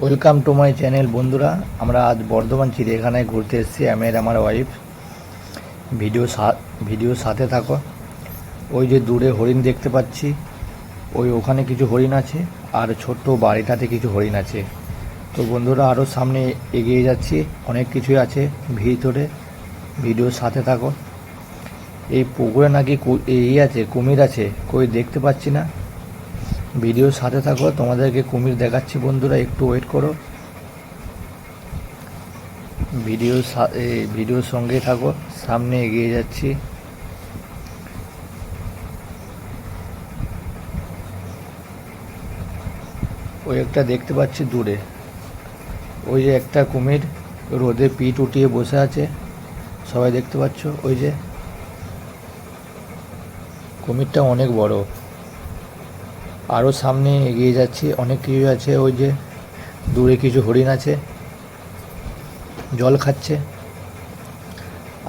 Welcome to my channel. বন্ধুরা, আমরা আজ বর্ধমান চিড়িয়াখানায় ঘুরতে এসেছি, আমি আর আমার ওয়াইফ। ভিডিওর সাথে থাকো। ওই যে দূরে হরিণ দেখতে পাচ্ছি, ওখানে কিছু হরিণ আছে, আর ছোট্ট বাড়িটাতে কিছু হরিণ আছে। তো বন্ধুরা, আরও সামনে এগিয়ে যাচ্ছি, অনেক কিছুই আছে ভিতরে। ভিডিওর সাথে থাকো। এই পুকুরে নাকি আছে, কুমির আছে, কই দেখতে পাচ্ছি না। ভিডিওর সাথে থাকো, তোমাদেরকে কুমির দেখাচ্ছি। বন্ধুরা, একটু ওয়েট করো। ভিডিওর সঙ্গে থাকো, সামনে এগিয়ে যাচ্ছি। ওই একটা দেখতে পাচ্ছি দূরে, ওই যে একটা কুমির রোদে পিঠ উঠিয়ে বসে আছে, সবাই দেখতে পাচ্ছ। ওই যে কুমিরটা অনেক বড়। আরও সামনে এগিয়ে যাচ্ছি, অনেক কিছু আছে। ওই যে দূরে কিছু হরিণ আছে, জল খাচ্ছে।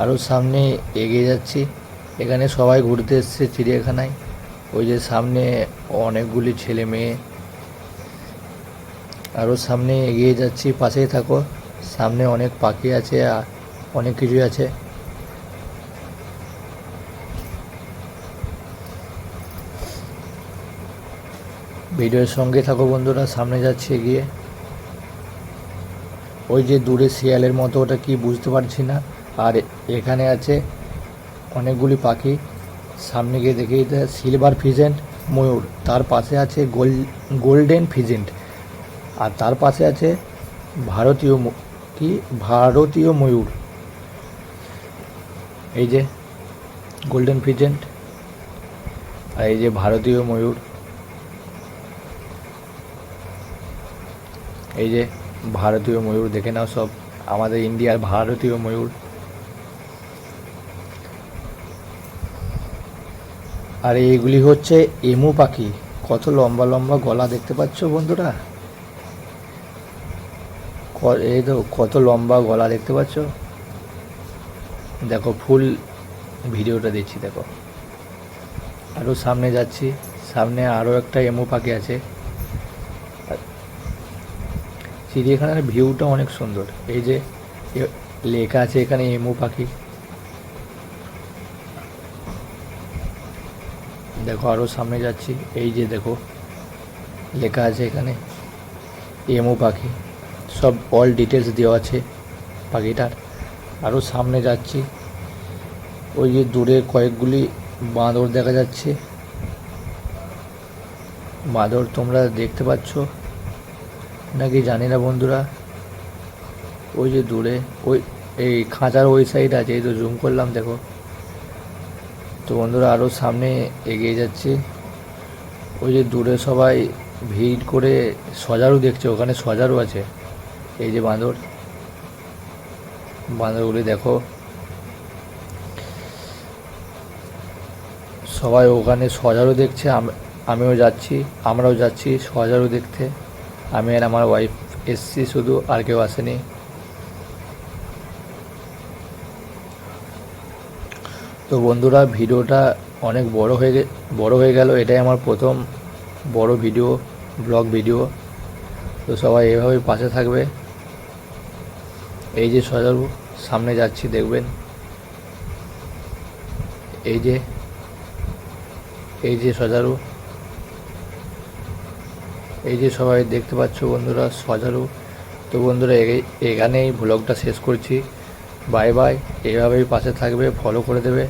আরও সামনে এগিয়ে যাচ্ছি, এখানে সবাই ঘুরতে এসছে চিড়িয়াখানায়। ওই যে সামনে অনেকগুলি ছেলে মেয়ে। আরও সামনে এগিয়ে যাচ্ছি, পাশেই থাকো। সামনে অনেক পাখি আছে, অনেক কিছুই আছে। ভিডিওর সঙ্গে থাকো বন্ধুরা, সামনে যাচ্ছি এগিয়ে। ওই যে দূরে শিয়ালের মতো, ওটা কি বুঝতে পারছি না। আর এখানে আছে অনেকগুলি পাখি। সামনে গিয়ে দেখি সিলভার ফিজেন্ট ময়ূর, তার পাশে আছে গোল্ডেন ফিজেন্ট, আর তার পাশে আছে ভারতীয় ময়ূর। এই যে গোল্ডেন ফিজেন্ট, আর এই যে ভারতীয় ময়ূর। এই যে ভারতীয় ময়ূর, দেখে নাও, সব আমাদের ইন্ডিয়ার ভারতীয় ময়ূর। আর এইগুলি হচ্ছে এমু পাখি। কত লম্বা লম্বা গলা দেখতে পাচ্ছ বন্ধুরা, এই তো কত লম্বা গলা দেখতে পাচ্ছ। দেখো, ফুল ভিডিওটা দিচ্ছি, দেখো। আরও সামনে যাচ্ছি, সামনে আরও একটা এমু পাখি আছে। চিড়িয়াখানার ভিউটা অনেক সুন্দর। এই যে লেখা আছে এখানে এমু পাখি, দেখো। আরও সামনে যাচ্ছি, এই যে দেখো লেখা আছে এখানে এমু পাখি, সব অল ডিটেলস দেওয়া আছে পাখিটার। আরও সামনে যাচ্ছি, ওই যে দূরে কয়েকগুলি বাঁদর দেখা যাচ্ছে। বাঁদর তোমরা দেখতে পাচ্ছ নাকি জানি না বন্ধুরা। ওই যে দূরে ওই এই খাঁচার ওই সাইড আছে, এই তো জুম করলাম, দেখো। তো বন্ধুরা, আরও সামনে এগিয়ে যাচ্ছি। ওই যে দূরে সবাই ভিড় করে সজারু দেখছে, ওখানে সজারু আছে। এই যে বাঁদরগুলি দেখো, সবাই ওখানে সজারু দেখছে। আমরাও যাচ্ছি সজারু দেখতে। আমি আর আমার ওয়াইফ এসছি শুধু, আর কেউ আসেনি। তো বন্ধুরা, ভিডিওটা অনেক বড় হয়ে গেল। এটাই আমার প্রথম বড় ব্লগ ভিডিও। তো সবাই এভাবেই পাশে থাকবে। এই যে সজারু, সামনে যাচ্ছি, দেখবেন। এই যে সজারু, এই যে সবাই দেখতে পাচ্ছ বন্ধুরা সজারু। তো বন্ধুরা, এখানেই ব্লগটা শেষ করছি। Bye bye. এইভাবেই পাশে থাকবে, ফলো করে দেবে।